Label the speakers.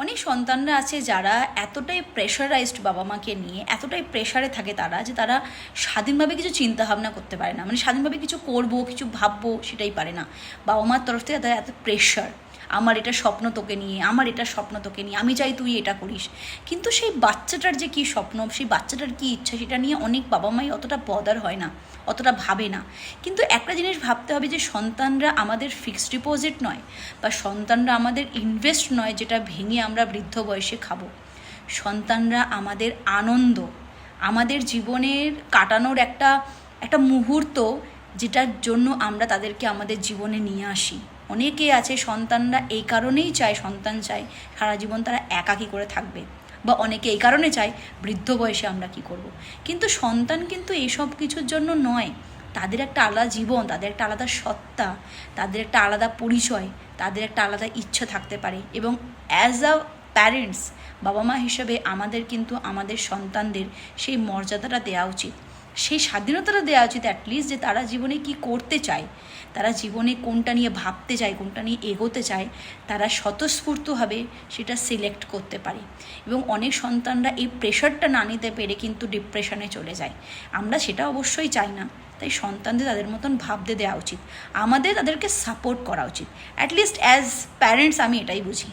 Speaker 1: অনেক সন্তানরা আছে যারা এতটাই প্রেশারাইজড বাবা মাকে নিয়ে, এতটাই প্রেশারে থাকে তারা, যে তারা স্বাধীনভাবে কিছু চিন্তা ভাবনা করতে পারে না, মানে স্বাধীনভাবে কিছু করবো, কিছু ভাববো, সেটাই পারে না। বাবা মার তরফ থেকে তাদের এত প্রেশার, আমার এটা স্বপ্ন তোকে নিয়ে, আমার এটা স্বপ্ন তোকে নিয়ে, আমি চাই তুই এটা করিস। কিন্তু সেই বাচ্চাটার যে কী স্বপ্ন, সেই বাচ্চাটার কী ইচ্ছা, সেটা নিয়ে অনেক বাবা মাই অতটা বদার হয় না, অতটা ভাবে না। কিন্তু একটা জিনিস ভাবতে হবে যে সন্তানরা আমাদের ফিক্সড ডিপোজিট নয়, বা সন্তানরা আমাদের ইনভেস্ট নয় যেটা ভেঙে আমরা বৃদ্ধ বয়সে খাবো। সন্তানরা আমাদের আনন্দ, আমাদের জীবনের কাটানোর একটা একটা মুহূর্ত, যেটার জন্য আমরা তাদেরকে আমাদের জীবনে নিয়ে আসি। অনেকে আছে সন্তানরা এই কারণেই চায়, সন্তান চায় সারা জীবন তারা একাকী করে থাকবে, বা অনেকে এই কারণে চায় বৃদ্ধ বয়সে আমরা কি করব। কিন্তু সন্তান কিন্তু এইসব কিছুর জন্য নয়। তাদের একটা আলাদা জীবন, তাদের একটা আলাদা সত্তা, তাদের একটা আলাদা পরিচয়, তাদের একটা আলাদা ইচ্ছা থাকতে পারে। এবং অ্যাজ আ প্যারেন্টস, বাবা মা হিসেবে আমাদের কিন্তু আমাদের সন্তানদের সেই মর্যাদাটা দেওয়া উচিত, সেই স্বাধীনতাটা দেওয়া উচিত অ্যাটলিস্ট, যে তারা জীবনে কি করতে চায়, তারা জীবনে কোনটা নিয়ে ভাবতে চায়, কোনটা নিয়ে এগোতে চায়, তারা স্বতঃস্ফূর্তভাবে সেটা সিলেক্ট করতে পারে। এবং অনেক সন্তানরা এই প্রেশারটা না নিতে পেরে কিন্তু ডিপ্রেশনে চলে যায়। আমরা সেটা অবশ্যই চাই না। তাই সন্তানদের তাদের মতন ভাবতে দেওয়া উচিত, আমাদের তাদেরকে সাপোর্ট করা উচিত, অ্যাটলিস্ট অ্যাজ প্যারেন্টস আমি এটাই বুঝি।